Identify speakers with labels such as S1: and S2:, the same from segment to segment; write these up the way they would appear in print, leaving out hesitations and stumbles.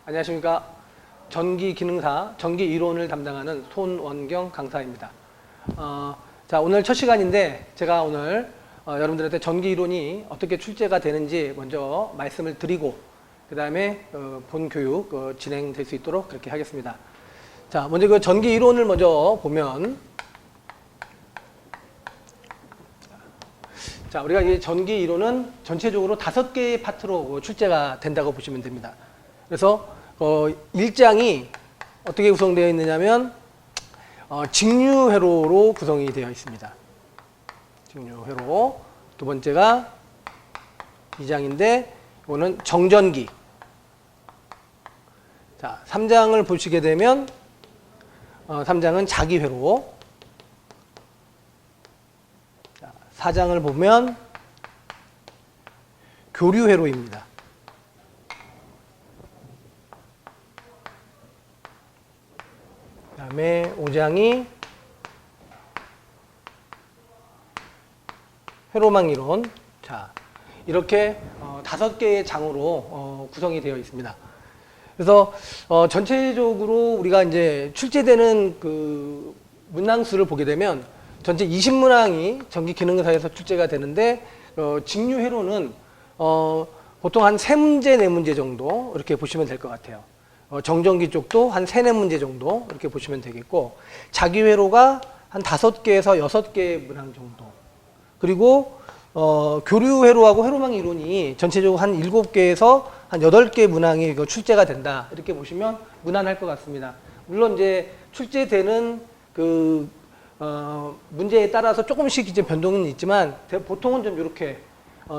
S1: 안녕하십니까. 전기 기능사, 전기 이론을 담당하는 손원경 강사입니다. 자, 오늘 첫 시간인데 제가 오늘 여러분들한테 전기 이론이 어떻게 출제가 되는지 먼저 말씀을 드리고 그 다음에 본 교육 진행될 수 있도록 그렇게 하겠습니다. 자, 먼저 그 전기 이론을 먼저 보면, 자, 우리가 이 전기 이론은 전체적으로 5개의 파트로 출제가 된다고 보시면 됩니다. 그래서 1장이 어떻게 구성되어 있느냐면 직류회로로 구성이 되어 있습니다. 직류회로. 두 번째가 2장인데 이거는 정전기. 자, 3장을 보시게 되면 3장은 자기회로. 자, 4장을 보면 교류회로입니다. 그 다음에 5장이 회로망 이론. 자, 이렇게 5개의 장으로 구성이 되어 있습니다. 그래서 전체적으로 우리가 이제 출제되는 그 문항수를 보게 되면 전체 20문항이 전기 기능사에서 출제가 되는데 직류회로는 보통 한 3문제, 4문제 정도 이렇게 보시면 될 것 같아요. 정전기 쪽도 한 3, 4문제 정도 이렇게 보시면 되겠고, 자기회로가 한 5개에서 6개의 문항 정도, 그리고 교류회로하고 회로망 이론이 전체적으로 한 7개에서 한 8개 문항이 출제가 된다 이렇게 보시면 무난할 것 같습니다. 물론 이제 출제되는 그 문제에 따라서 조금씩 이제 변동은 있지만 보통은 좀 이렇게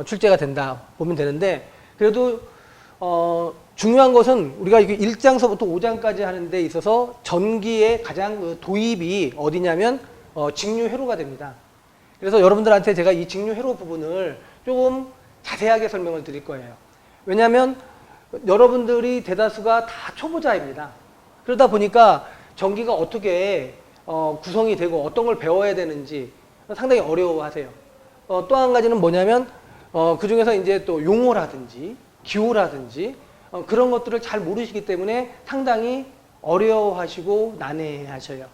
S1: 출제가 된다 보면 되는데, 그래도 중요한 것은 우리가 이게 1장서부터 5장까지 하는 데 있어서 전기의 가장 그 도입이 어디냐면 직류회로가 됩니다. 그래서 여러분들한테 제가 이 직류회로 부분을 조금 자세하게 설명을 드릴 거예요. 왜냐하면 여러분들이 대다수가 다 초보자입니다. 그러다 보니까 전기가 어떻게 구성이 되고 어떤 걸 배워야 되는지 상당히 어려워하세요. 또 한 가지는 뭐냐면 그 중에서 이제 또 용어라든지 기호라든지 그런 것들을 잘 모르시기 때문에 상당히 어려워하시고 난해하셔요.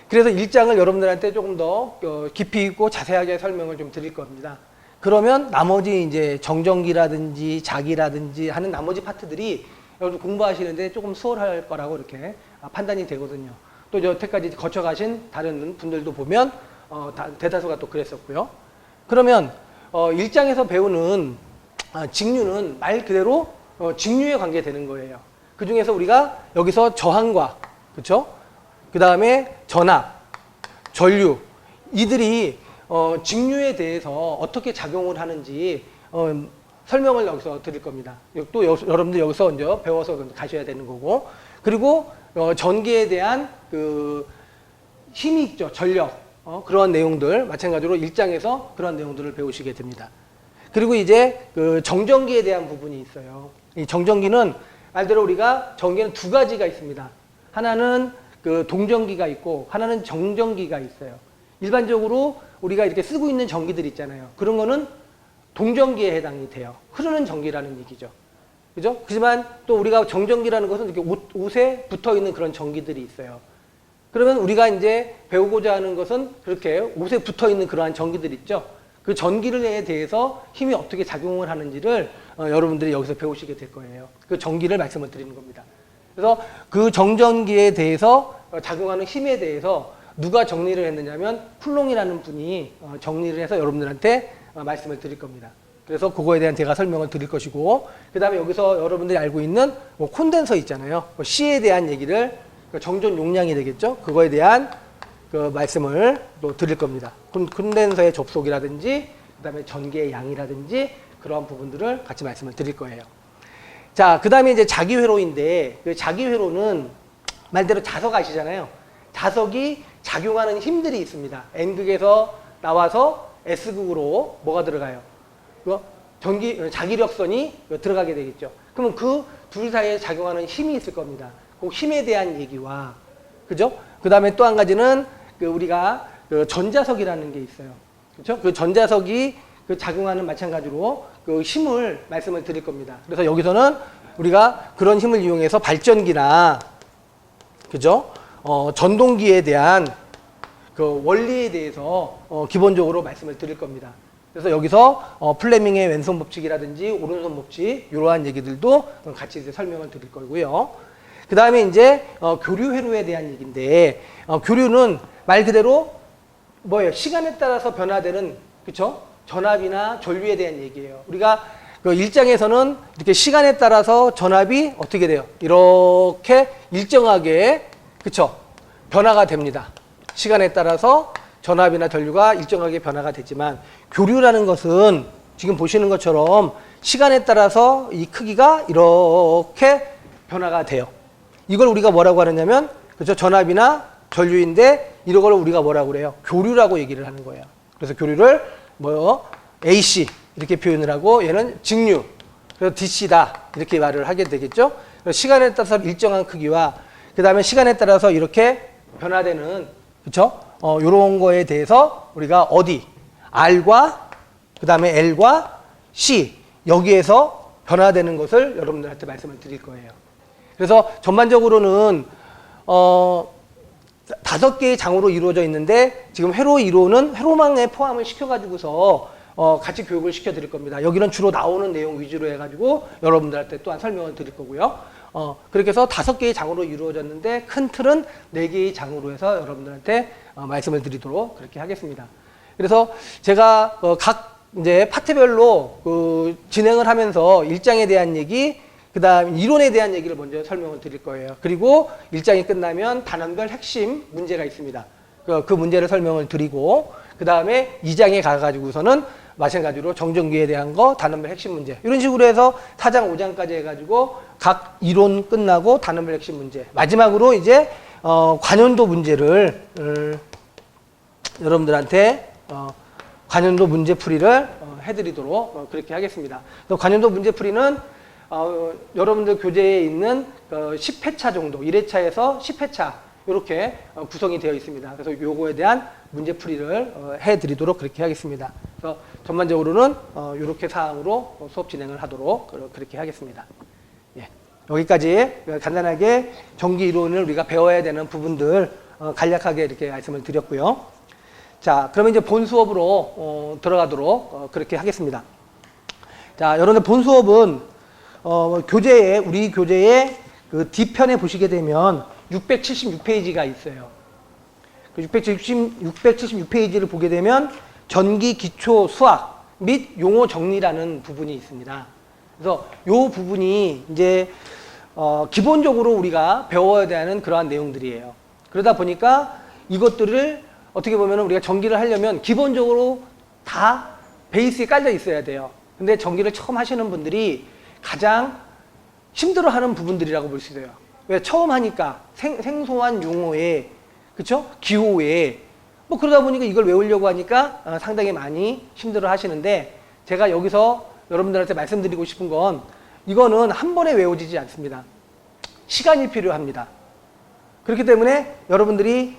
S1: 그래서 1장을 여러분들한테 조금 더 깊이 있고 자세하게 설명을 좀 드릴 겁니다. 그러면 나머지 이제 정전기라든지 자기라든지 하는 나머지 파트들이 여러분 공부하시는데 조금 수월할 거라고 이렇게 판단이 되거든요. 또 여태까지 거쳐가신 다른 분들도 보면 대다수가 또 그랬었고요. 그러면 1장에서 배우는 직류는 말 그대로 직류에 관계되는 거예요. 그 중에서 우리가 여기서 저항과, 그렇죠? 그 다음에 전압, 전류, 이들이 직류에 대해서 어떻게 작용을 하는지 설명을 여기서 드릴 겁니다. 또 여러분들 여기서 이제 배워서 가셔야 되는 거고, 그리고 전기에 대한 그 힘이 있죠, 전력, 그런 내용들 마찬가지로 1장에서 그런 내용들을 배우시게 됩니다. 그리고 이제 그 정전기에 대한 부분이 있어요. 이 정전기는 말대로 우리가 전기는 2가지가 있습니다. 하나는 그 동전기가 있고 하나는 정전기가 있어요. 일반적으로 우리가 이렇게 쓰고 있는 전기들 있잖아요. 그런 거는 동전기에 해당이 돼요. 흐르는 전기라는 얘기죠. 그죠? 하지만 또 우리가 정전기라는 것은 이렇게 옷에 붙어 있는 그런 전기들이 있어요. 그러면 우리가 이제 배우고자 하는 것은 그렇게 옷에 붙어 있는 그러한 전기들 있죠. 그 전기에 대해서 힘이 어떻게 작용을 하는지를 여러분들이 여기서 배우시게 될 거예요. 그 전기를 말씀을 드리는 겁니다. 그래서 그 정전기에 대해서 작용하는 힘에 대해서 누가 정리를 했느냐면 쿨롱이라는 분이 정리를 해서 여러분들한테 말씀을 드릴 겁니다. 그래서 그거에 대한 제가 설명을 드릴 것이고, 그 다음에 여기서 여러분들이 알고 있는 콘덴서 있잖아요. C에 대한 얘기를 정전 용량이 되겠죠. 그거에 대한 그 말씀을 또 드릴 겁니다. 콘덴서의 접속이라든지 그 다음에 전기의 양이라든지 그러한 부분들을 같이 말씀을 드릴 거예요. 자, 그 다음에 이제 자기회로인데, 그 자기회로는 말대로 자석 아시잖아요. 자석이 작용하는 힘들이 있습니다. N극에서 나와서 S극으로 뭐가 들어가요? 자기력선이 들어가게 되겠죠. 그러면 그 둘 사이에 작용하는 힘이 있을 겁니다. 그 힘에 대한 얘기와, 그죠? 그 다음에 또 한 가지는 우리가 전자석이라는 게 있어요. 그렇죠? 그 전자석이 그 작용하는 마찬가지로 그 힘을 말씀을 드릴 겁니다. 그래서 여기서는 우리가 그런 힘을 이용해서 발전기나 그죠? 전동기에 대한 그 원리에 대해서 기본적으로 말씀을 드릴 겁니다. 그래서 여기서 플레밍의 왼손 법칙이라든지 오른손 법칙 이러한 얘기들도 같이 이제 설명을 드릴 거고요. 그 다음에 이제 교류 회로에 대한 얘기인데 교류는 말 그대로 뭐예요? 시간에 따라서 변화되는 그쵸? 전압이나 전류에 대한 얘기예요. 우리가 그 1장에서는 이렇게 시간에 따라서 전압이 어떻게 돼요? 이렇게 일정하게 그쵸? 변화가 됩니다. 시간에 따라서 전압이나 전류가 일정하게 변화가 되지만 교류라는 것은 지금 보시는 것처럼 시간에 따라서 이 크기가 이렇게 변화가 돼요. 이걸 우리가 뭐라고 하느냐면 그죠? 전압이나 전류인데 이런 걸 우리가 뭐라고 그래요? 교류라고 얘기를 하는 거예요. 그래서 교류를 뭐 AC 이렇게 표현을 하고 얘는 직류 그래서 DC다 이렇게 말을 하게 되겠죠. 시간에 따라서 일정한 크기와 그 다음에 시간에 따라서 이렇게 변화되는 그렇죠? 요런 거에 대해서 우리가 어디 R과 그 다음에 L과 C 여기에서 변화되는 것을 여러분들한테 말씀을 드릴 거예요. 그래서 전반적으로는 5개의 장으로 이루어져 있는데 지금 회로 1호는 회로망에 포함을 시켜가지고서 같이 교육을 시켜드릴 겁니다. 여기는 주로 나오는 내용 위주로 해가지고 여러분들한테 또한 설명을 드릴 거고요. 그렇게 해서 5개의 장으로 이루어졌는데 큰 틀은 4개의 장으로 해서 여러분들한테 말씀을 드리도록 그렇게 하겠습니다. 그래서 제가 각 이제 파트별로 그 진행을 하면서 1장에 대한 얘기, 그 다음 이론에 대한 얘기를 먼저 설명을 드릴 거예요. 그리고 1장이 끝나면 단원별 핵심 문제가 있습니다. 그 문제를 설명을 드리고 그 다음에 2장에 가가지고서는 마찬가지로 정전기에 대한 거, 단원별 핵심 문제 이런 식으로 해서 4장, 5장까지 해가지고 각 이론 끝나고 단원별 핵심 문제 마지막으로 이제 관연도 문제를 여러분들한테 관연도 문제 풀이를 해드리도록 그렇게 하겠습니다. 관연도 문제 풀이는 여러분들 교재에 있는 10회차 정도, 1회차에서 10회차 이렇게 구성이 되어 있습니다. 그래서 요거에 대한 문제 풀이를 해드리도록 그렇게 하겠습니다. 그래서 전반적으로는 이렇게 사항으로 수업 진행을 하도록 그렇게 하겠습니다. 예, 여기까지 간단하게 전기 이론을 우리가 배워야 되는 부분들 간략하게 이렇게 말씀을 드렸고요. 자, 그러면 이제 본 수업으로 들어가도록 그렇게 하겠습니다. 자, 여러분들 본 수업은 교재에 우리 교재에 그 D편에 보시게 되면 676페이지가 있어요. 그 676페이지를 보게 되면 전기 기초 수학 및 용어 정리라는 부분이 있습니다. 그래서 이 부분이 이제 기본적으로 우리가 배워야 되는 그러한 내용들이에요. 그러다 보니까 이것들을 어떻게 보면 우리가 전기를 하려면 기본적으로 다 베이스에 깔려 있어야 돼요. 근데 전기를 처음 하시는 분들이 가장 힘들어하는 부분들이라고 볼 수 있어요. 왜? 처음 하니까 생소한 용어에 그쵸? 기호에 뭐 그러다 보니까 이걸 외우려고 하니까 상당히 많이 힘들어 하시는데 제가 여기서 여러분들한테 말씀드리고 싶은 건 이거는 한 번에 외워지지 않습니다. 시간이 필요합니다. 그렇기 때문에 여러분들이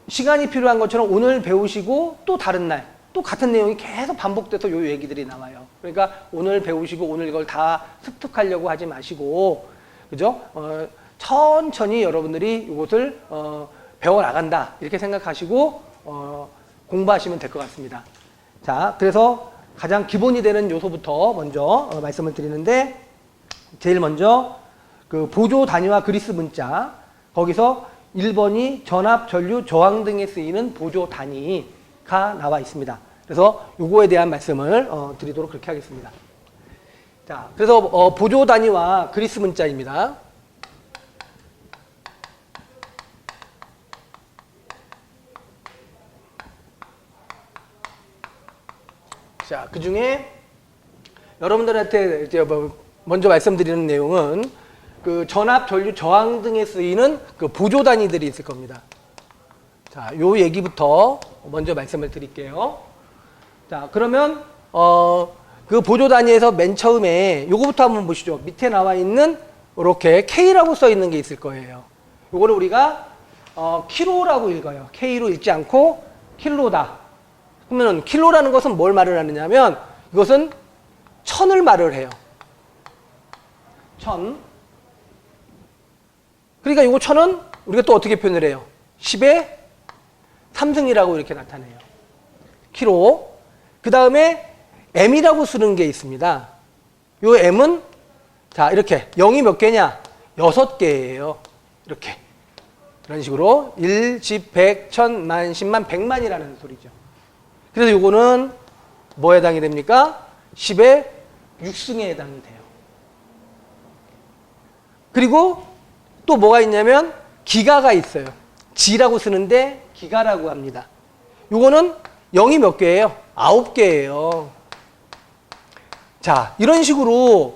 S1: 시간이 필요한 것처럼 오늘 배우시고 또 다른 날 또 같은 내용이 계속 반복돼서 요 얘기들이 나와요. 그러니까 오늘 배우시고 오늘 이걸 다 습득하려고 하지 마시고 그죠? 천천히 여러분들이 이것을 배워 나간다 이렇게 생각하시고 공부하시면 될 것 같습니다. 자, 그래서 가장 기본이 되는 요소부터 먼저 말씀을 드리는데 제일 먼저 그 보조 단위와 그리스 문자 거기서 1번이 전압, 전류, 저항 등에 쓰이는 보조 단위가 나와 있습니다. 그래서 요거에 대한 말씀을 드리도록 그렇게 하겠습니다. 자, 그래서 보조 단위와 그리스 문자입니다. 자, 그 중에 여러분들한테 이제 먼저 말씀드리는 내용은 그 전압, 전류, 저항 등에 쓰이는 그 보조 단위들이 있을 겁니다. 자, 요 얘기부터 먼저 말씀을 드릴게요. 자, 그러면 그 보조 단위에서 맨 처음에 요거부터 한번 보시죠. 밑에 나와 있는 이렇게 K라고 써 있는 게 있을 거예요. 요거를 우리가 킬로라고 읽어요. K로 읽지 않고 킬로다. 그러면 킬로라는 것은 뭘 말을 하느냐면 이것은 천을 말을 해요. 천. 그러니까 이거 천은 우리가 또 어떻게 표현을 해요? 10의 3승이라고 이렇게 나타내요. 킬로. 그 다음에 m이라고 쓰는 게 있습니다. 요 m은 자 이렇게 0이 몇 개냐? 6개예요. 이렇게. 이런 식으로 1, 10, 100, 1000, 만, 10만, 100만이라는 소리죠. 그래서 요거는 뭐에 해당이 됩니까? 10의 6승에 해당이 돼요. 그리고 또 뭐가 있냐면 기가가 있어요. 지라고 쓰는데 기가라고 합니다. 요거는 0이 몇 개예요? 9개예요. 자, 이런 식으로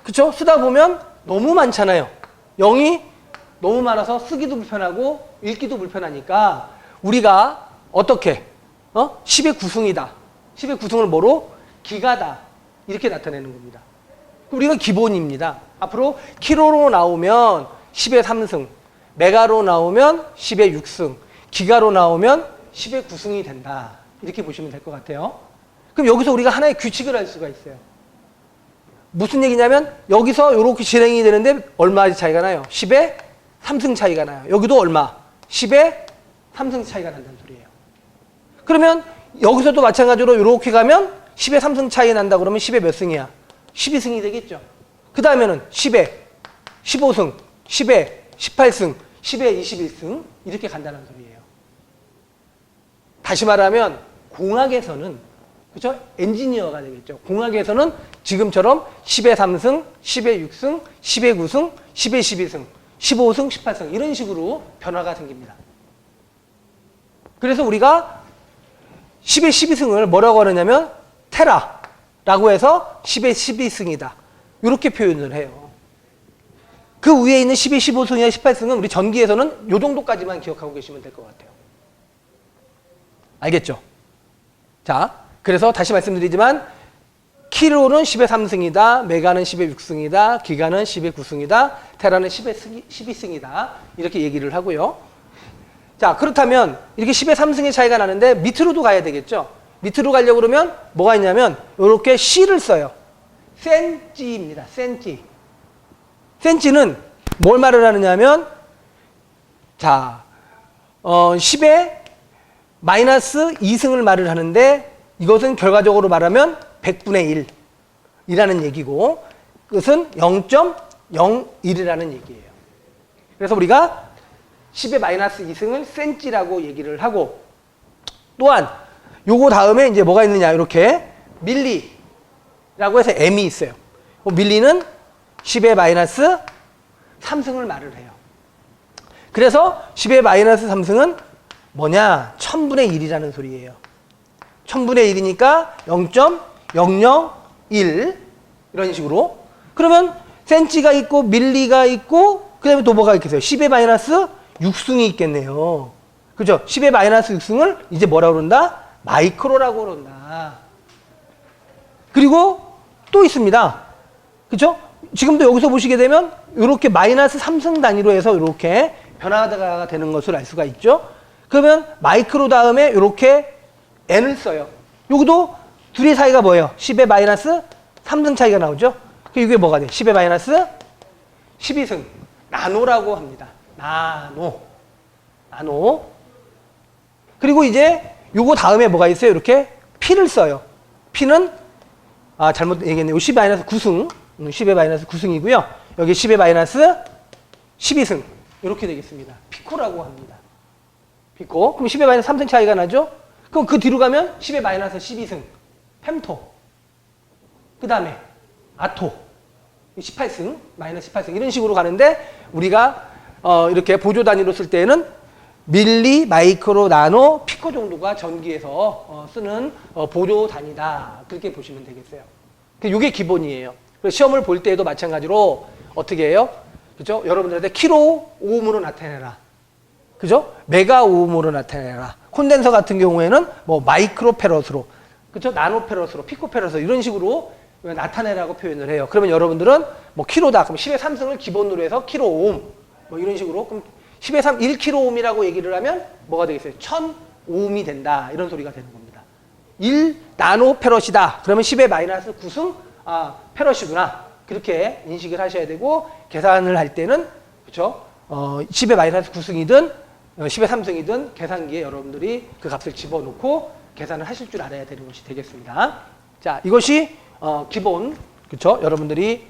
S1: 그쵸? 쓰다 보면 너무 많잖아요. 0이 너무 많아서 쓰기도 불편하고 읽기도 불편하니까 우리가 어떻게 10의 9승이다. 10의 9승을 뭐로? 기가다. 이렇게 나타내는 겁니다. 우리가 기본입니다. 앞으로 킬로로 나오면 10의 3승, 메가로 나오면 10의 6승, 기가로 나오면 10의 9승이 된다. 이렇게 보시면 될 것 같아요. 그럼 여기서 우리가 하나의 규칙을 알 수가 있어요. 무슨 얘기냐면 여기서 이렇게 진행이 되는데 얼마 차이가 나요? 10의 3승 차이가 나요. 여기도 얼마? 10의 3승 차이가 난다는 소리예요. 그러면 여기서도 마찬가지로 이렇게 가면 10의 3승 차이 난다 그러면 10의 몇 승이야? 12승이 되겠죠. 그 다음에는 10의 15승, 10의 18승, 10의 21승 이렇게 간다는 소리예요. 다시 말하면 공학에서는 그렇죠? 엔지니어가 되겠죠. 공학에서는 지금처럼 10의 3승, 10의 6승, 10의 9승, 10의 12승, 15승, 18승 이런 식으로 변화가 생깁니다. 그래서 우리가 10의 12승을 뭐라고 하느냐면 테라라고 해서 10의 12승이다. 이렇게 표현을 해요. 그 위에 있는 10의 15승이나 18승은 우리 전기에서는 이 정도까지만 기억하고 계시면 될 것 같아요. 알겠죠? 자, 그래서 다시 말씀드리지만 킬로는 10의 3승이다. 메가는 10의 6승이다. 기가는 10의 9승이다. 테라는 10의 12승이다. 이렇게 얘기를 하고요. 자, 그렇다면 이렇게 10의 3승의 차이가 나는데 밑으로도 가야 되겠죠. 밑으로 가려고 그러면 뭐가 있냐면 이렇게 C를 써요. 센치입니다. 센치. 센치는 뭘 말을 하느냐면 자, 10의 마이너스 2승을 말을 하는데 이것은 결과적으로 말하면 100분의 1이라는 얘기고 그것은 0.01이라는 얘기예요. 그래서 우리가 10의 마이너스 2승을 센치라고 얘기를 하고 또한 요거 다음에 이제 뭐가 있느냐 이렇게 밀리라고 해서 m이 있어요. 밀리는 10의 마이너스 3승을 말을 해요. 그래서 10의 마이너스 3승은 뭐냐? 1000분의 1이라는 소리예요. 1000분의 1이니까 0.001 이런 식으로. 그러면 센치가 있고 밀리가 있고 그 다음에 또 뭐가 있겠어요? 10의 마이너스 6승이 있겠네요. 그죠? 10의 마이너스 6승을 이제 뭐라고 그런다? 마이크로라고 그런다. 그리고 또 있습니다. 그죠? 지금도 여기서 보시게 되면 이렇게 마이너스 3승 단위로 해서 이렇게 변화가 되는 것을 알 수가 있죠. 그러면 마이크로 다음에 이렇게 n을 써요. 여기도 둘의 사이가 뭐예요? 10의 마이너스 3승 차이가 나오죠. 이게 뭐가 돼? 10의 마이너스 12승. 나노라고 합니다. 나노. 그리고 이제 요거 다음에 뭐가 있어요? 이렇게 P를 써요. P는 잘못 얘기했네요. 10의 마이너스 9승. 10의 마이너스 9승이고요. 여기 10의 마이너스 12승. 이렇게 되겠습니다. 피코라고 합니다. 피코. 그럼 10의 마이너스 3승 차이가 나죠? 그럼 그 뒤로 가면 10의 마이너스 12승. 펜토. 그 다음에 아토. 18승. 마이너스 18승. 이런 식으로 가는데 우리가 이렇게 보조 단위로 쓸 때는 밀리, 마이크로, 나노, 피코 정도가 전기에서 쓰는 보조 단위다. 그렇게 보시면 되겠어요. 이게 기본이에요. 시험을 볼 때에도 마찬가지로 어떻게 해요? 그죠? 여러분들한테 킬로 오음으로 나타내라. 그죠? 메가 오음으로 나타내라. 콘덴서 같은 경우에는 뭐 마이크로 페럿으로, 그죠? 나노 페럿으로, 피코 페럿으로 이런 식으로 나타내라고 표현을 해요. 그러면 여러분들은 뭐 킬로다. 그럼 10의 3승을 기본으로 해서 킬로 오음. 뭐 이런 식으로. 그럼 10의 3, 1킬로 오음이라고 얘기를 하면 뭐가 되겠어요? 1000 오음이 된다. 이런 소리가 되는 겁니다. 1 나노 페럿이다. 그러면 10의 마이너스 9승 페럿이구나. 그렇게 인식을 하셔야 되고 계산을 할 때는 그렇죠? 10의 마이너스 9승이든 10의 3승이든 계산기에 여러분들이 그 값을 집어넣고 계산을 하실 줄 알아야 되는 것이 되겠습니다. 자, 이것이 기본 그렇죠? 여러분들이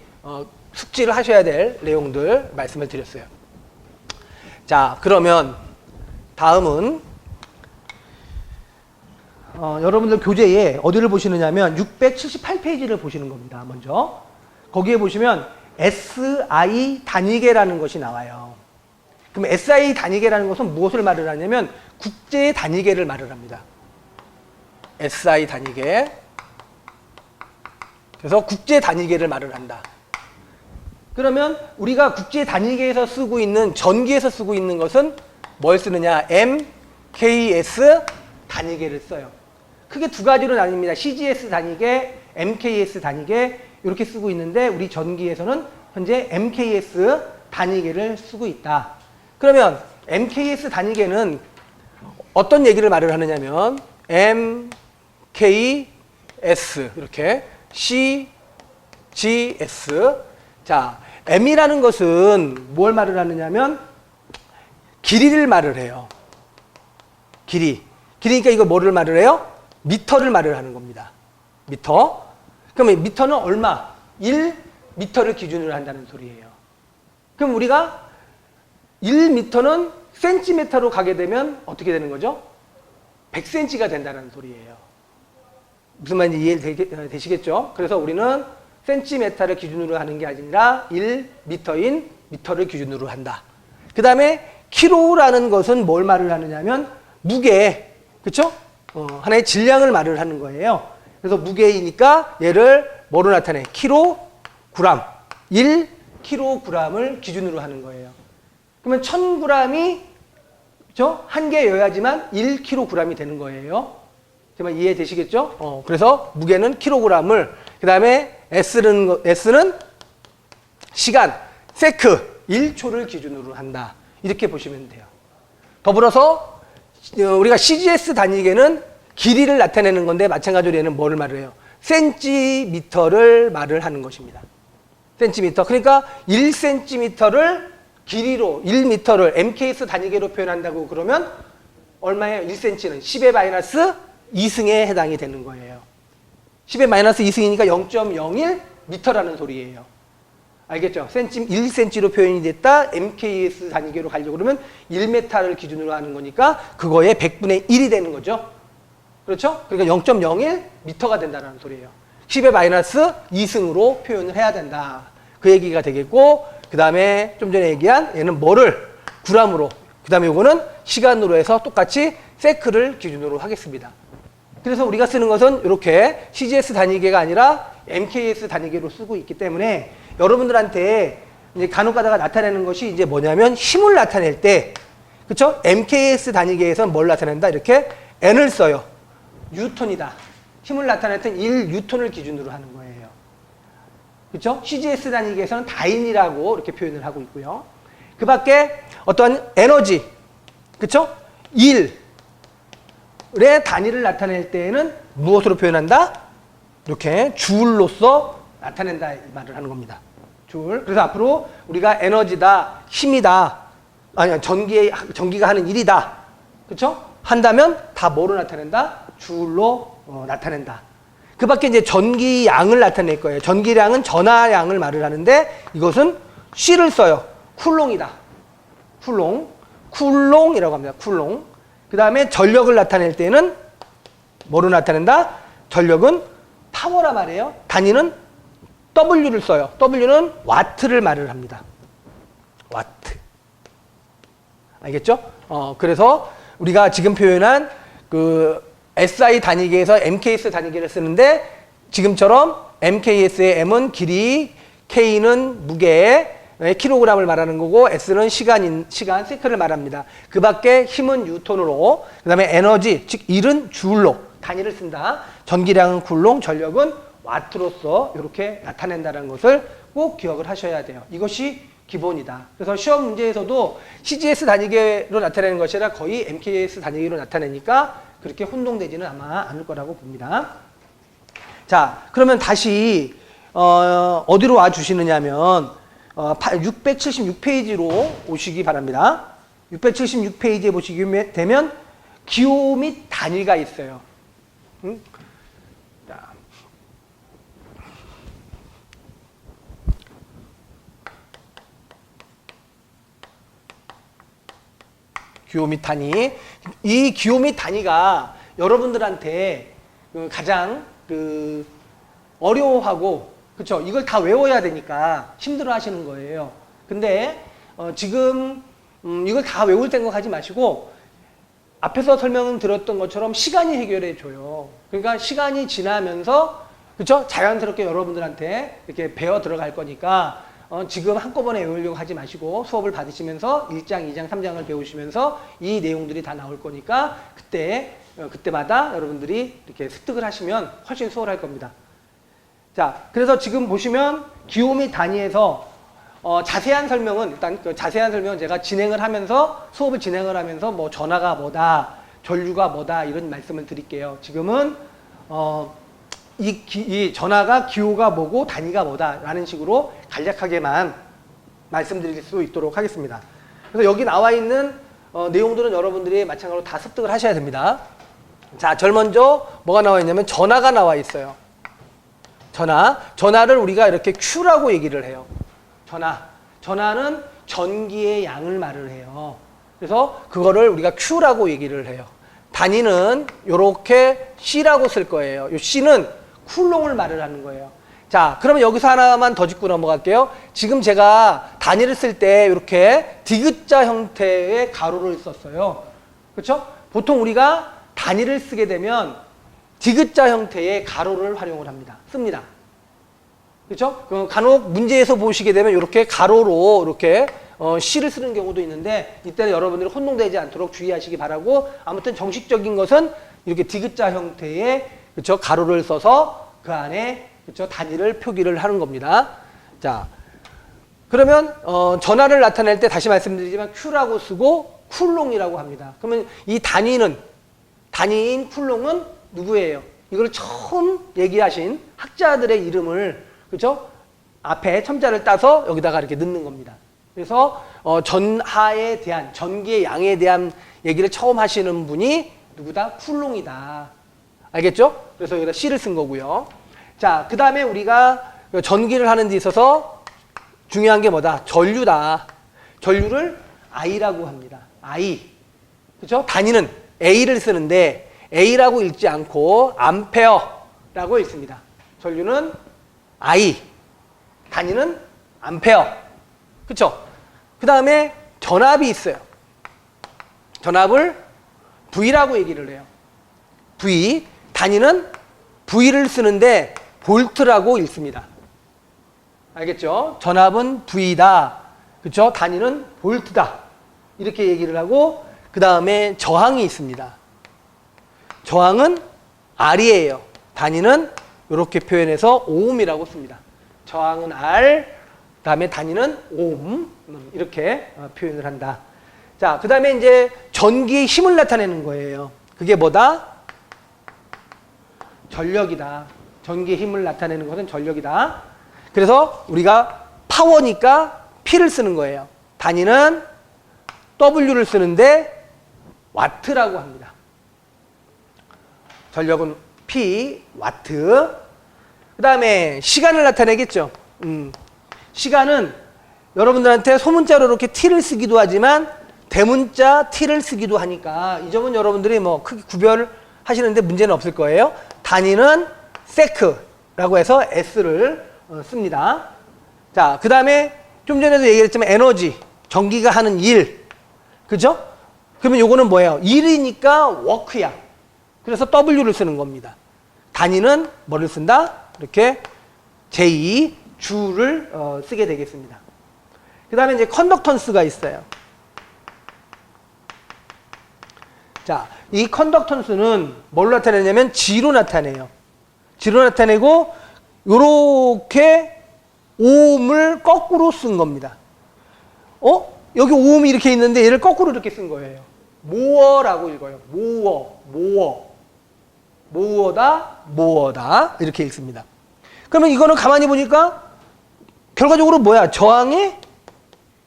S1: 숙지를 하셔야 될 내용들 말씀을 드렸어요. 자, 그러면 다음은 여러분들 교재에 어디를 보시느냐면 678페이지를 보시는 겁니다. 먼저 거기에 보시면 SI 단위계라는 것이 나와요. 그럼 SI 단위계라는 것은 무엇을 말을 하냐면 국제 단위계를 말을 합니다. SI 단위계. 그래서 국제 단위계를 말을 한다. 그러면 우리가 국제 단위계에서 쓰고 있는 전기에서 쓰고 있는 것은 뭘 쓰느냐? MKS 단위계를 써요. 크게 두 가지로 나뉩니다. CGS 단위계, MKS 단위계 이렇게 쓰고 있는데 우리 전기에서는 현재 MKS 단위계를 쓰고 있다. 그러면 MKS 단위계는 어떤 얘기를 말을 하느냐면 MKS 이렇게 CGS 자, M이라는 것은 뭘 말을 하느냐면 길이를 말을 해요. 길이. 길이니까 이거 뭐를 말을 해요? 미터를 말을 하는 겁니다. 미터. 그러면 미터는 얼마? 1미터를 기준으로 한다는 소리예요. 그럼 우리가 1미터는 센티미터로 가게 되면 어떻게 되는 거죠? 100cm가 된다는 소리예요. 무슨 말인지 이해되시겠죠? 그래서 우리는 센티미터를 기준으로 하는 게 아니라 1미터인 미터를 기준으로 한다. 그 다음에 킬로라는 것은 뭘 말을 하느냐면 무게, 그쵸? 하나의 질량을 말을 하는 거예요. 그래서 무게이니까 얘를 뭐로 나타내? 킬로그램. 1kg을 기준으로 하는 거예요. 그러면 1000g이 그쵸? 한 개여야지만 1kg이 되는 거예요. 정말 이해되시겠죠? 그래서 무게는 킬로그램을 그 다음에 S는 시간, 세크, 1초를 기준으로 한다. 이렇게 보시면 돼요. 더불어서 우리가 CGS 단위계는 길이를 나타내는 건데 마찬가지로 얘는 뭐를 말을 해요? 센티미터를 말을 하는 것입니다. 센티미터. 그러니까 1cm를 길이로 1m를 MKS 단위계로 표현한다고 그러면 얼마예요? 1cm는 10의 마이너스 2승에 해당이 되는 거예요. 10의 마이너스 2승이니까 0.01m라는 소리예요. 알겠죠? 1cm로 표현이 됐다. MKS 단위계로 가려고 그러면 1m를 기준으로 하는 거니까 그거의 100분의 1이 되는 거죠. 그렇죠? 그러니까 0.01m가 된다는 소리예요. 10의 마이너스 2승으로 표현을 해야 된다. 그 얘기가 되겠고 그 다음에 좀 전에 얘기한 얘는 뭐를 g으로 그 다음에 이거는 시간으로 해서 똑같이 세크를 기준으로 하겠습니다. 그래서 우리가 쓰는 것은 이렇게 CGS 단위계가 아니라 MKS 단위계로 쓰고 있기 때문에 여러분들한테 이제 간혹 가다가 나타내는 것이 이제 뭐냐면 힘을 나타낼 때 그쵸? MKS 단위계에서는 뭘 나타낸다? 이렇게 N을 써요. 뉴턴이다. 힘을 나타낼 땐 1뉴턴을 기준으로 하는 거예요. 그쵸? CGS 단위계에서는 다인이라고 이렇게 표현을 하고 있고요. 그 밖에 어떠한 에너지, 그쵸? 1의 단위를 나타낼 때에는 무엇으로 표현한다? 이렇게 줄로서 나타낸다 이 말을 하는 겁니다. 줄. 그래서 앞으로 우리가 에너지다, 힘이다, 아니 전기가 하는 일이다, 그렇죠? 한다면 다 뭐로 나타낸다? 줄로 나타낸다. 그 밖에 이제 전기량을 나타낼 거예요. 전기량은 전하량을 말을 하는데 이것은 C를 써요. 쿨롱이다. 쿨롱이라고 합니다. 쿨롱. 그 다음에 전력을 나타낼 때는 뭐로 나타낸다? 전력은 파워라 말이에요. 단위는 W를 써요. W는 와트를 말을 합니다. 와트. 알겠죠? 그래서 우리가 지금 표현한 그 SI 단위계에서 MKS 단위계를 쓰는데 지금처럼 MKS의 M은 길이, K는 무게, 킬로그램을 말하는 거고 S는 시간, 세크를 말합니다. 그 밖에 힘은 뉴턴으로, 그 다음에 에너지, 즉 일은 줄로 단위를 쓴다. 전기량은 쿨롱, 전력은 와트로서 이렇게 나타낸다는 것을 꼭 기억을 하셔야 돼요. 이것이 기본이다. 그래서 시험 문제에서도 CGS 단위계로 나타내는 것이 아니라 거의 MKS 단위계로 나타내니까 그렇게 혼동되지는 아마 않을 거라고 봅니다. 자, 그러면 다시 어디로 와 주시느냐면 676페이지로 오시기 바랍니다. 676페이지에 보시게 되면 기호 및 단위가 있어요. 자. 기호 및 단위. 이 기호 및 단위가 여러분들한테 가장 어려워하고, 그쵸? 이걸 다 외워야 되니까 힘들어 하시는 거예요. 근데 지금 이걸 다 외울 생각하지 마시고 앞에서 설명 드렸던 것처럼 시간이 해결해 줘요. 그러니까 시간이 지나면서, 그쵸? 자연스럽게 여러분들한테 이렇게 배워 들어갈 거니까 지금 한꺼번에 외우려고 하지 마시고 수업을 받으시면서 1장, 2장, 3장을 배우시면서 이 내용들이 다 나올 거니까 그때마다 여러분들이 이렇게 습득을 하시면 훨씬 수월할 겁니다. 자, 그래서 지금 보시면 기호 및 단위에서 자세한 설명은 일단 자세한 설명은 제가 진행을 하면서 수업을 진행을 하면서 뭐 전하가 뭐다, 전류가 뭐다 이런 말씀을 드릴게요. 지금은 이 전하가 기호가 뭐고 단위가 뭐다라는 식으로 간략하게만 말씀드릴 수 있도록 하겠습니다. 그래서 여기 나와 있는 내용들은 여러분들이 마찬가지로 다 습득을 하셔야 됩니다. 자, 제일 먼저 뭐가 나와 있냐면 전하가 나와 있어요. 전하를 우리가 이렇게 Q라고 얘기를 해요. 전하는 전기의 양을 말을 해요. 그래서 그거를 우리가 Q라고 얘기를 해요. 단위는 이렇게 C라고 쓸 거예요. 이 C는 쿨롱을 말을 하는 거예요. 자, 그러면 여기서 하나만 더 짚고 넘어갈게요. 지금 제가 단위를 쓸 때 이렇게 디귿자 형태의 가로를 썼어요. 그렇죠? 보통 우리가 단위를 쓰게 되면 디귿자 형태의 가로를 활용을 씁니다. 그렇죠? 간혹 문제에서 보시게 되면 이렇게 가로로 이렇게 C를 쓰는 경우도 있는데 이때는 여러분들이 혼동되지 않도록 주의하시기 바라고, 아무튼 정식적인 것은 이렇게 디귿자 형태의, 그렇죠? 가로를 써서 그 안에, 그렇죠? 단위를 표기를 하는 겁니다. 자, 그러면 전하를 나타낼 때 다시 말씀드리지만 Q라고 쓰고 쿨롱이라고 합니다. 그러면 이 단위인 쿨롱은 누구예요? 이걸 처음 얘기하신 학자들의 이름을, 그렇죠? 앞에 첨자를 따서 여기다가 이렇게 넣는 겁니다. 그래서 전하에 대한, 전기의 양에 대한 얘기를 처음 하시는 분이 누구다? 쿨롱이다. 알겠죠? 그래서 여기다 C를 쓴 거고요. 자, 그 다음에 우리가 전기를 하는 데 있어서 중요한 게 뭐다? 전류다. 전류를 I라고 합니다. I. 그렇죠? 단위는 A를 쓰는데 A라고 읽지 않고 암페어라고 읽습니다. 전류는 I. 단위는 암페어. 그렇죠? 그 다음에 전압이 있어요. 전압을 V라고 얘기를 해요. V. 단위는 V를 쓰는데 볼트라고 읽습니다. 알겠죠? 전압은 V다. 그렇죠? 단위는 볼트다. 이렇게 얘기를 하고, 그 다음에 저항이 있습니다. 저항은 R이에요. 단위는 이렇게 표현해서 오음이라고 씁니다. 저항은 R, 그 다음에 단위는 오hm, 이렇게 표현을 한다. 자, 그 다음에 이제 전기의 힘을 나타내는 거예요. 그게 뭐다? 전력이다. 전기의 힘을 나타내는 것은 전력이다. 그래서 우리가 파워니까 P를 쓰는 거예요. 단위는 W를 쓰는데 와트라고 합니다. 전력은 P, 와트. 그 다음에 시간을 나타내겠죠. 시간은 여러분들한테 소문자로 이렇게 T를 쓰기도 하지만 대문자 T를 쓰기도 하니까 이 점은 여러분들이 뭐 크게 구별하시는데 문제는 없을 거예요. 단위는 세크라고 해서 S를 씁니다. 자, 그 다음에 좀 전에도 얘기했지만 에너지, 전기가 하는 일. 그죠? 그러면 요거는 뭐예요? 일이니까 워크야. 그래서 W를 쓰는 겁니다. 단위는 뭐를 쓴다? 이렇게 J, 주를 쓰게 되겠습니다. 그 다음에 이제 컨덕턴스가 있어요. 자, 이 컨덕턴스는 뭘로 나타내냐면 G로 나타내요. G로 나타내고 요렇게 오음을 거꾸로 쓴 겁니다. 여기 오음이 이렇게 있는데 얘를 거꾸로 이렇게 쓴 거예요. 모어라고 읽어요. 모어. 모어다 이렇게 읽습니다. 그러면 이거는 가만히 보니까 결과적으로 뭐야? 저항의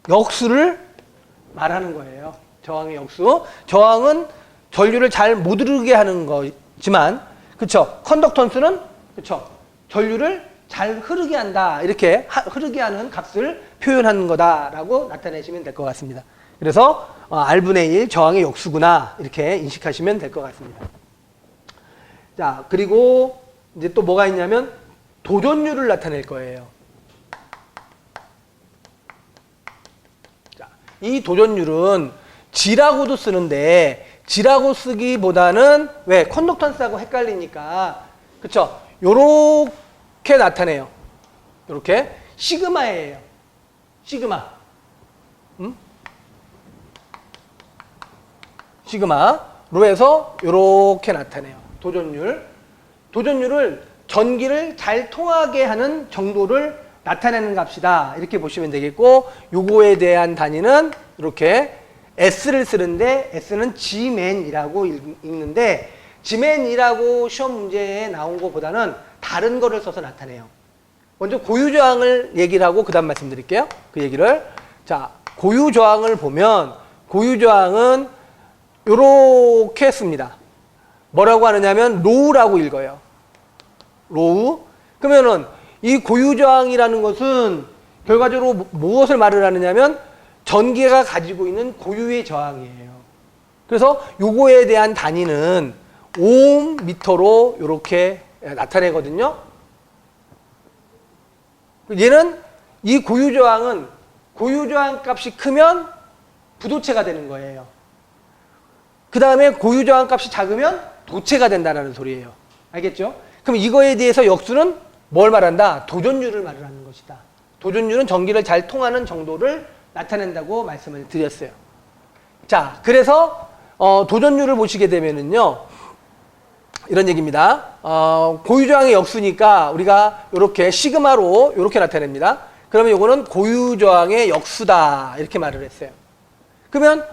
S1: 역수를 말하는 거예요. 저항의 역수. 저항은 전류를 잘 못 흐르게 하는 거지만, 그쵸? 컨덕턴스는, 그쵸? 전류를 잘 흐르게 한다. 이렇게 흐르게 하는 값을 표현하는 거다라고 나타내시면 될 것 같습니다. 그래서 R분의 1 저항의 역수구나. 이렇게 인식하시면 될 것 같습니다. 자, 그리고 이제 또 뭐가 있냐면 도전율을 나타낼 거예요. 자, 이 도전율은 G라고도 쓰는데 G라고 쓰기보다는 왜? 컨덕턴스하고 헷갈리니까, 그쵸? 요렇게 나타내요. 요렇게 시그마예요. 시그마. 시그마로 해서 요렇게 나타내요. 도전율. 도전율을 전기를 잘 통하게 하는 정도를 나타내는 값이다. 이렇게 보시면 되겠고, 요거에 대한 단위는 이렇게 S를 쓰는데 S는 Gman이라고 읽는데, Gman이라고 시험 문제에 나온 것보다는 다른 거를 써서 나타내요. 먼저 고유저항을 얘기를 하고 그 다음 말씀드릴게요. 그 얘기를. 자, 고유저항을 보면 고유저항은 요렇게 씁니다. 뭐라고 하느냐면 로우라고 읽어요. 로우. 그러면은 이 고유저항이라는 것은 결과적으로 무엇을 말을 하느냐면 전기가 가지고 있는 고유의 저항이에요. 그래서 요거에 대한 단위는 오음미터로 이렇게 나타내거든요. 얘는 이 고유저항은 고유저항 값이 크면 부도체가 되는 거예요. 그 다음에 고유저항 값이 작으면 도체가 된다는 소리예요. 알겠죠? 그럼 이거에 대해서 역수는 뭘 말한다? 도전율을 말하는 것이다. 도전율은 전기를 잘 통하는 정도를 나타낸다고 말씀을 드렸어요. 자, 그래서 도전율을 보시게 되면은요, 이런 얘기입니다. 고유저항의 역수니까 우리가 이렇게 시그마로 이렇게 나타냅니다. 그러면 이거는 고유저항의 역수다 이렇게 말을 했어요. 그러면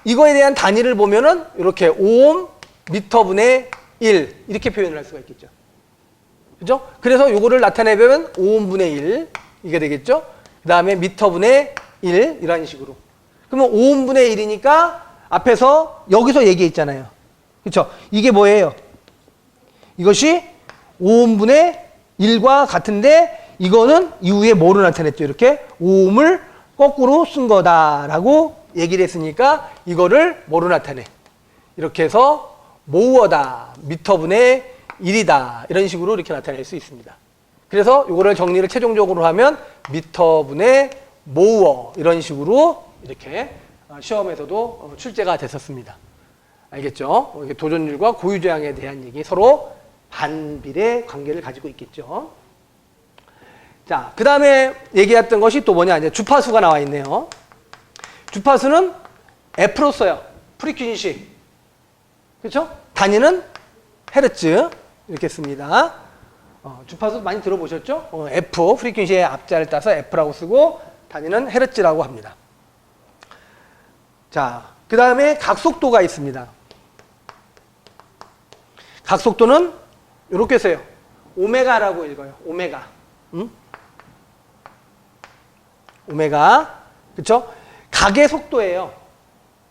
S1: 이거에 대한 단위를 보면은 이렇게 오hm 미터분의 1 이렇게 표현을 할 수가 있겠죠. 그죠? 그래서 요거를 나타내면 오음분의 1 이게 되겠죠. 그 다음에 미터분의 1 이런 식으로. 그러면 오음분의 1이니까 앞에서 여기서 얘기했잖아요. 그렇죠? 이게 뭐예요? 이것이 오음분의 1과 같은데 이거는 이후에 뭐로 나타냈죠? 이렇게 오음을 거꾸로 쓴 거다라고 얘기를 했으니까 이거를 뭐로 나타내? 이렇게 해서 모어다, 미터분의 1이다 이런 식으로 이렇게 나타낼 수 있습니다. 그래서 이거를 정리를 최종적으로 하면 미터분의 모어 이런 식으로 이렇게 시험에서도 출제가 됐었습니다. 알겠죠? 도전율과 고유저항에 대한 얘기 서로 반비례 관계를 가지고 있겠죠. 자, 그 다음에 얘기했던 것이 또 뭐냐? 이제 주파수가 나와 있네요. 주파수는 F로 써요. 프리퀴니시. 그렇죠? 단위는 헤르츠. 이렇게 씁니다. 주파수 많이 들어보셨죠? F, 프리퀴니시의 앞자를 따서 F라고 쓰고 단위는 헤르츠라고 합니다. 자, 그 다음에 각속도가 있습니다. 각속도는 이렇게 써요. 오메가라고 읽어요. 오메가. 오메가. 그쵸? 각의 속도예요.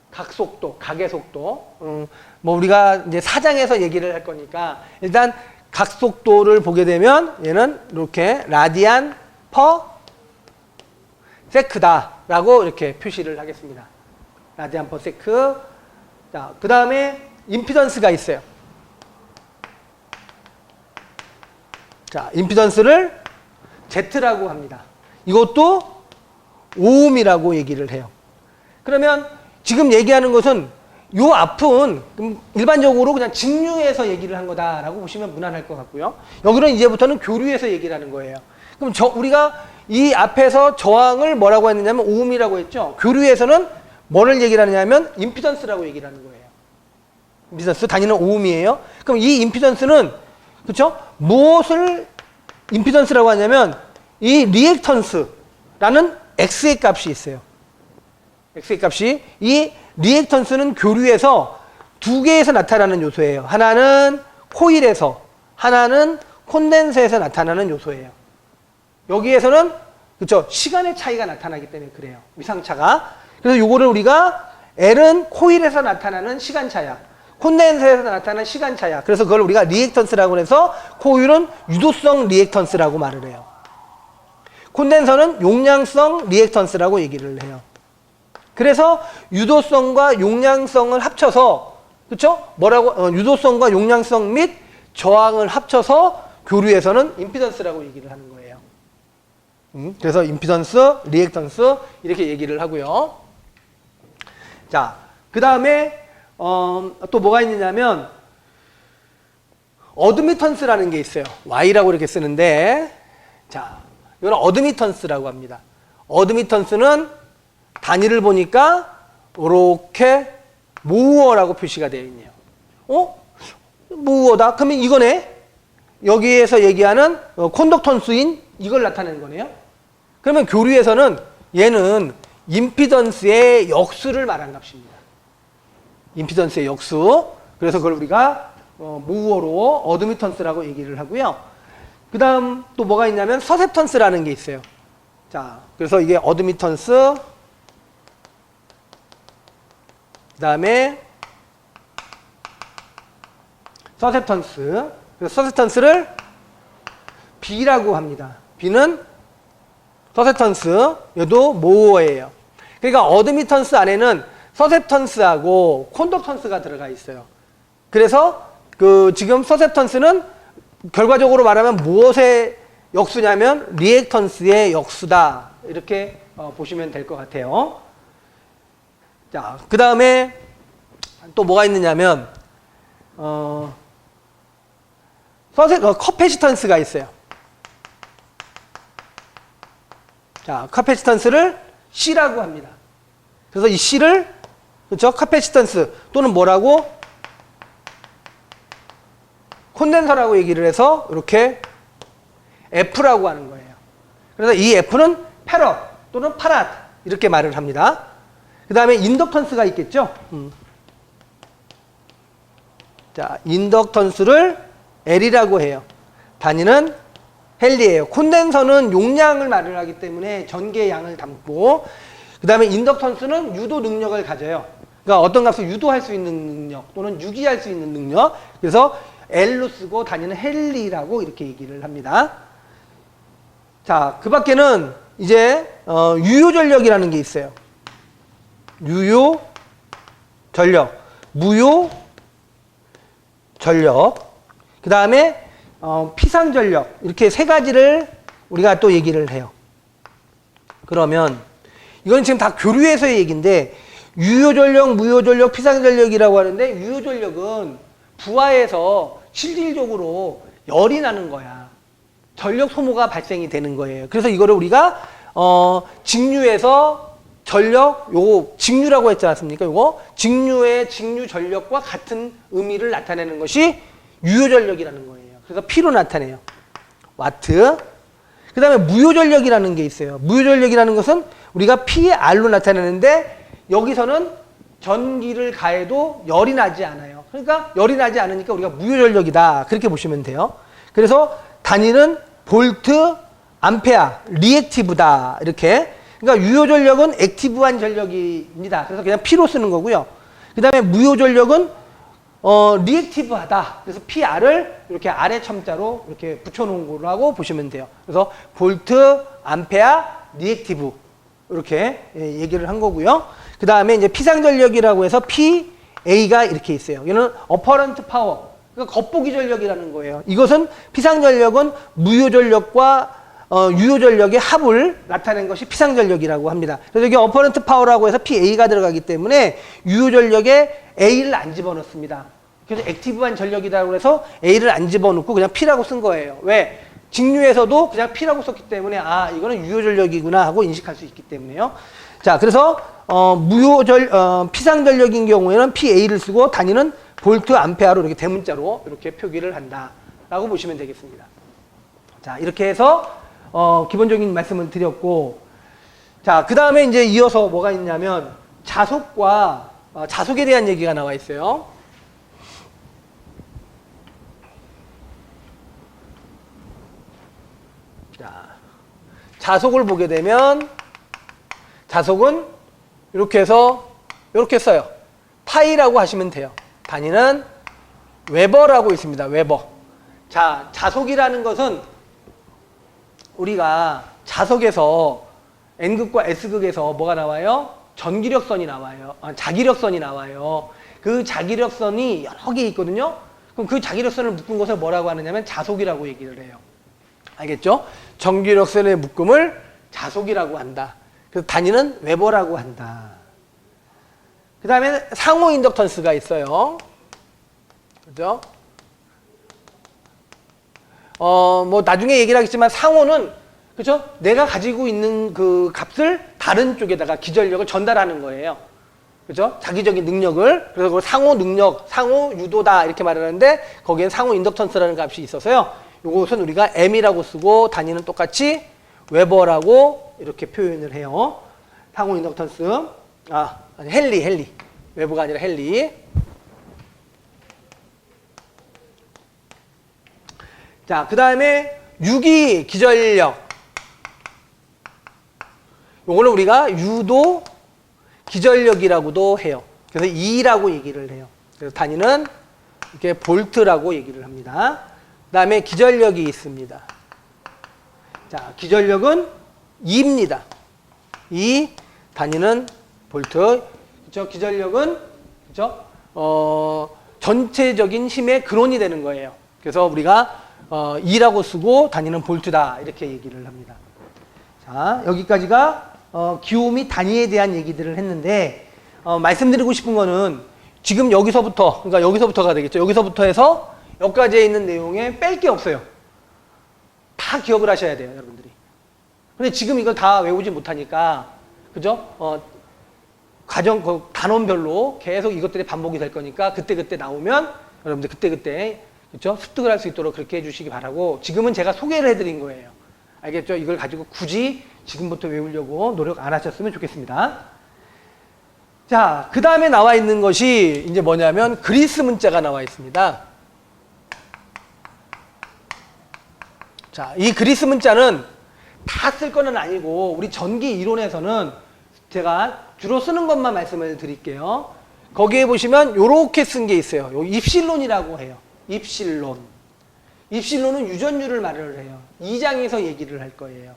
S1: 각속도, 각의 속도. 뭐 우리가 이제 사장에서 얘기를 할 거니까 일단 각속도를 보게 되면 얘는 이렇게 라디안 퍼 세크다라고 이렇게 표시를 하겠습니다. 라디안 퍼 세크. 자, 그 다음에 임피던스가 있어요. 자, 임피던스를 Z라고 합니다. 이것도 오음이라고 얘기를 해요. 그러면 지금 얘기하는 것은 요 앞은 일반적으로 그냥 직류에서 얘기를 한 거다라고 보시면 무난할 것 같고요. 여기는 이제부터는 교류에서 얘기를 하는 거예요. 그럼 우리가 이 앞에서 저항을 뭐라고 했느냐면 오음이라고 했죠. 교류에서는 뭐를 얘기를 하느냐면 임피던스라고 얘기를 하는 거예요. 임피던스 단위는 오음이에요. 그럼 이 임피던스는 그렇죠? 무엇을 임피던스라고 하냐면 이 리액턴스라는 X의 값이 있어요. X의 값이 이 리액턴스는 교류에서 두 개에서 나타나는 요소예요. 하나는 코일에서, 하나는 콘덴서에서 나타나는 요소예요. 여기에서는 그렇죠, 시간의 차이가 나타나기 때문에 그래요. 위상차가. 그래서 요거를 우리가 L은 코일에서 나타나는 시간차야. 콘덴서에서 나타나는 시간차야. 그래서 그걸 우리가 리액턴스라고 해서 코일은 유도성 리액턴스라고 말을 해요. 콘덴서는 용량성 리액턴스라고 얘기를 해요. 그래서 유도성과 용량성을 합쳐서 그렇죠? 뭐라고 유도성과 용량성 및 저항을 합쳐서 교류에서는 임피던스라고 얘기를 하는 거예요. 그래서 임피던스, 리액턴스 이렇게 얘기를 하고요. 자, 그 다음에 또 뭐가 있느냐면 어드미턴스라는 게 있어요. Y라고 이렇게 쓰는데 자, 이건 어드미턴스라고 합니다. 어드미턴스는 단위를 보니까 이렇게 모어라고 표시가 되어 있네요. 모어다? 그러면 이거네. 여기에서 얘기하는 콘덕턴스인 이걸 나타내는 거네요. 그러면 교류에서는 얘는 임피던스의 역수를 말한 값입니다. 임피던스의 역수. 그래서 그걸 우리가 모어로 어드미턴스라고 얘기를 하고요. 그 다음 또 뭐가 있냐면 서셉턴스라는 게 있어요. 자, 그래서 이게 어드미턴스, 그 다음에 서셉턴스. 그래서 서셉턴스를 B라고 합니다. B는 서셉턴스, 얘도 모어예요. 그러니까 어드미턴스 안에는 서셉턴스하고 콘덕턴스가 들어가 있어요. 그래서 지금 서셉턴스는 결과적으로 말하면 무엇의 역수냐면 리액턴스의 역수다. 이렇게 보시면 될 것 같아요. 자, 그 다음에 또 뭐가 있느냐면 커패시턴스가 있어요. 자, 커패시턴스를 C라고 합니다. 그래서 이 C를 그렇죠? 커패시턴스 또는 뭐라고? 콘덴서라고 얘기를 해서 이렇게 F라고 하는 거예요. 그래서 이 F는 패럿 또는 파랏 이렇게 말을 합니다. 그 다음에 인덕턴스가 있겠죠? 자, 인덕턴스를 L이라고 해요. 단위는 헨리예요. 콘덴서는 용량을 말을 하기 때문에 전개의 양을 담고, 그 다음에 인덕턴스는 유도 능력을 가져요. 그러니까 어떤 값을 유도할 수 있는 능력 또는 유기할 수 있는 능력. 그래서 L로 쓰고 단위는 헨리라고 이렇게 얘기를 합니다. 자, 그 밖에는 이제 유효전력이라는 게 있어요. 유효전력, 무효전력, 그 다음에 피상전력 이렇게 세 가지를 우리가 또 얘기를 해요. 그러면 이건 지금 다 교류에서의 얘기인데 유효전력, 무효전력, 피상전력이라고 하는데 유효전력은 부하에서 실질적으로 열이 나는 거야. 전력 소모가 발생이 되는 거예요. 그래서 이거를 우리가 직류에서 전력, 요거 직류라고 했지 않습니까? 요거 직류의 직류 전력과 같은 의미를 나타내는 것이 유효전력이라는 거예요. 그래서 P로 나타내요. 와트. 그 다음에 무효전력이라는 게 있어요. 무효전력이라는 것은 우리가 PR로 나타내는데 여기서는 전기를 가해도 열이 나지 않아요. 그러니까 열이 나지 않으니까 우리가 무효전력이다. 그렇게 보시면 돼요. 그래서 단위는 볼트, 암페아, 리액티브다. 이렇게. 그러니까 유효전력은 액티브한 전력입니다. 그래서 그냥 P로 쓰는 거고요. 그 다음에 무효전력은 리액티브하다. 그래서 PR을 이렇게 아래 첨자로 이렇게 붙여놓은 거라고 보시면 돼요. 그래서 볼트, 암페아, 리액티브 이렇게 얘기를 한 거고요. 그 다음에 이제 피상전력이라고 해서 PA가 이렇게 있어요. 이거는 어퍼런트 파워, 그러니까 겉보기 전력이라는 거예요. 이것은 피상전력은 무효전력과 유효전력의 합을 나타낸 것이 피상전력이라고 합니다. 그래서 여기 어퍼런트 파워라고 해서 PA가 들어가기 때문에 유효전력에 A를 안 집어넣습니다. 그래서 액티브한 전력이라고 해서 A를 안 집어넣고 그냥 P라고 쓴 거예요. 왜? 직류에서도 그냥 P라고 썼기 때문에 아, 이거는 유효전력이구나 하고 인식할 수 있기 때문에요. 자, 그래서 피상전력인 경우에는 PA를 쓰고 단위는 볼트, 암페아로 이렇게 대문자로 이렇게 표기를 한다라고 보시면 되겠습니다. 자, 이렇게 해서 기본적인 말씀을 드렸고, 자, 그 다음에 이제 이어서 뭐가 있냐면 자속과 자속에 대한 얘기가 나와 있어요. 자, 자속을 보게 되면 자속은 이렇게 해서 이렇게 써요. 파이라고 하시면 돼요. 단위는 웨버라고 있습니다. 웨버. 자, 자속이라는 것은 우리가 자석에서 N극과 S극에서 뭐가 나와요? 전기력선이 나와요. 자기력선이 나와요. 그 자기력선이 여러 개 있거든요. 그럼 그 자기력선을 묶은 것을 뭐라고 하느냐면 자속이라고 얘기를 해요. 알겠죠? 전기력선의 묶음을 자속이라고 한다. 그래서 단위는 웨버라고 한다. 그 다음에 상호 인덕턴스가 있어요. 그죠? 뭐 나중에 얘기를 하겠지만 상호는 그죠? 내가 가지고 있는 그 값을 다른 쪽에다가 기전력을 전달하는 거예요. 그죠? 자기적인 능력을. 그래서 그걸 상호 능력, 상호 유도다 이렇게 말하는데 거기엔 상호 인덕턴스라는 값이 있어서요. 이것은 우리가 M이라고 쓰고 단위는 똑같이 웨버라고 이렇게 표현을 해요. 상호 인덕턴스. 아니 헨리. 웨버가 아니라 헨리. 자, 그 다음에 유기 기전력. 요거는 우리가 유도 기전력이라고도 해요. 그래서 E라고 얘기를 해요. 그래서 단위는 이렇게 볼트라고 얘기를 합니다. 그 다음에 기전력이 있습니다. 자, 기전력은 E입니다. E, 단위는 볼트. 그죠? 기전력은, 그죠? 전체적인 힘의 근원이 되는 거예요. 그래서 우리가 E라고 쓰고 단위는 볼트다. 이렇게 얘기를 합니다. 자, 여기까지가 기호 및 단위에 대한 얘기들을 했는데, 말씀드리고 싶은 거는 지금 여기서부터, 그러니까 여기서부터가 되겠죠. 여기서부터 해서 여기까지에 있는 내용에 뺄 게 없어요. 다 기억을 하셔야 돼요, 여러분들이. 근데 지금 이걸 다 외우지 못하니까, 그죠? 단원별로 계속 이것들이 반복이 될 거니까 그때그때 나오면 여러분들 그때그때 그렇죠? 습득을 할 수 있도록 그렇게 해주시기 바라고, 지금은 제가 소개를 해드린 거예요. 알겠죠? 이걸 가지고 굳이 지금부터 외우려고 노력 안 하셨으면 좋겠습니다. 자, 그 다음에 나와 있는 것이 이제 뭐냐면 그리스 문자가 나와 있습니다. 자, 이 그리스 문자는 다 쓸 거는 아니고 우리 전기 이론에서는 제가 주로 쓰는 것만 말씀을 드릴게요. 거기에 보시면 요렇게 쓴 게 있어요. 요 입실론이라고 해요. 입실론. 입실론은 유전율을 말을 해요. 2장에서 얘기를 할 거예요.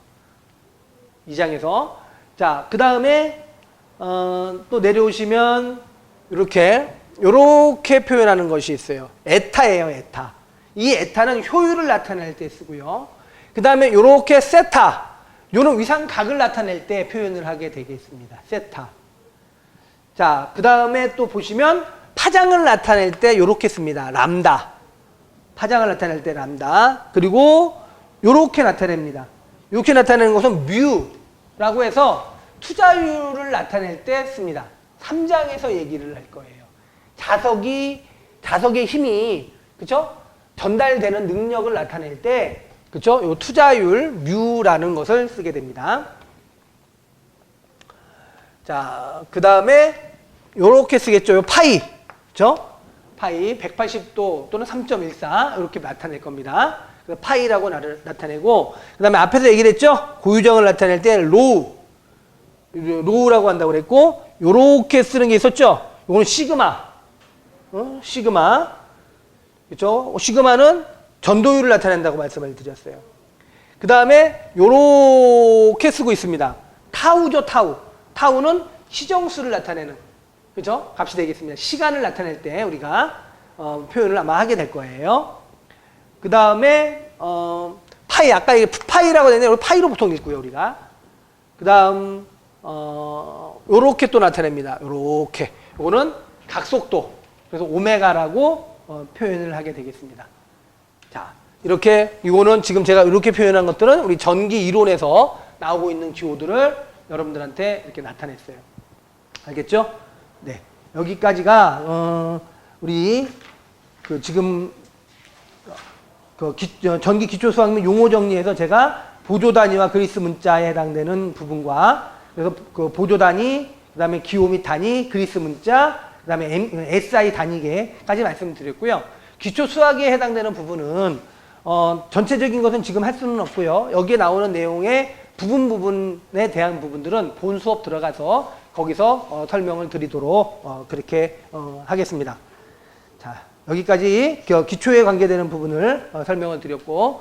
S1: 2장에서. 자, 그 다음에 또 내려오시면 요렇게 표현하는 것이 있어요. 에타예요, 에타. 이 에타는 효율을 나타낼 때 쓰고요. 그 다음에 요렇게 세타. 요는 위상각을 나타낼 때 표현을 하게 되겠습니다. 세타. 자, 그 다음에 또 보시면 파장을 나타낼 때 요렇게 씁니다. 람다. 파장을 나타낼 때 람다. 그리고 요렇게 나타냅니다. 요렇게 나타내는 것은 뮤라고 해서 투자율을 나타낼 때 씁니다. 3장에서 얘기를 할 거예요. 자석의 힘이, 그쵸? 전달되는 능력을 나타낼 때, 그쵸? 요 투자율, 뮤라는 것을 쓰게 됩니다. 자, 그 다음에 요렇게 쓰겠죠. 요 파이. 그쵸? 파이 180도 또는 3.14 이렇게 나타낼 겁니다. 그래서 파이라고 나타내고, 그 다음에 앞에서 얘기를 했죠? 고유정을 나타낼 때 로우라고 한다고 그랬고, 요렇게 쓰는 게 있었죠? 요거는 시그마. 시그마. 그쵸? 시그마는 전도율을 나타낸다고 말씀을 드렸어요. 그 다음에 요렇게 쓰고 있습니다. 타우죠, 타우. 타우는 시정수를 나타내는, 그죠? 값이 되겠습니다. 시간을 나타낼 때 우리가 표현을 아마 하게 될 거예요. 그 다음에 파이, 아까 파이라고 했는데 파이로 보통 읽고요, 우리가. 그 다음 요렇게 또 나타냅니다. 요렇게. 요거는 각속도. 그래서 오메가라고 표현을 하게 되겠습니다. 자, 이렇게 이거는 지금 제가 이렇게 표현한 것들은 우리 전기 이론에서 나오고 있는 기호들을 여러분들한테 이렇게 나타냈어요. 알겠죠? 네, 여기까지가 우리 지금 전기 기초 수학 및 용어 정리에서 제가 보조 단위와 그리스 문자에 해당되는 부분과, 그래서 그 보조 단위, 그다음에 기호 및 단위, 그리스 문자, 그다음에 SI 단위계까지 말씀드렸고요. 기초 수학에 해당되는 부분은 전체적인 것은 지금 할 수는 없고요. 여기에 나오는 내용의 부분에 대한 부분들은 본 수업 들어가서 거기서 설명을 드리도록 그렇게 하겠습니다. 자, 여기까지 기초에 관계되는 부분을 설명을 드렸고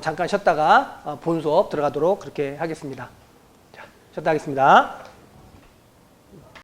S1: 잠깐 쉬었다가 본 수업 들어가도록 그렇게 하겠습니다. 자, 쉬었다 하겠습니다.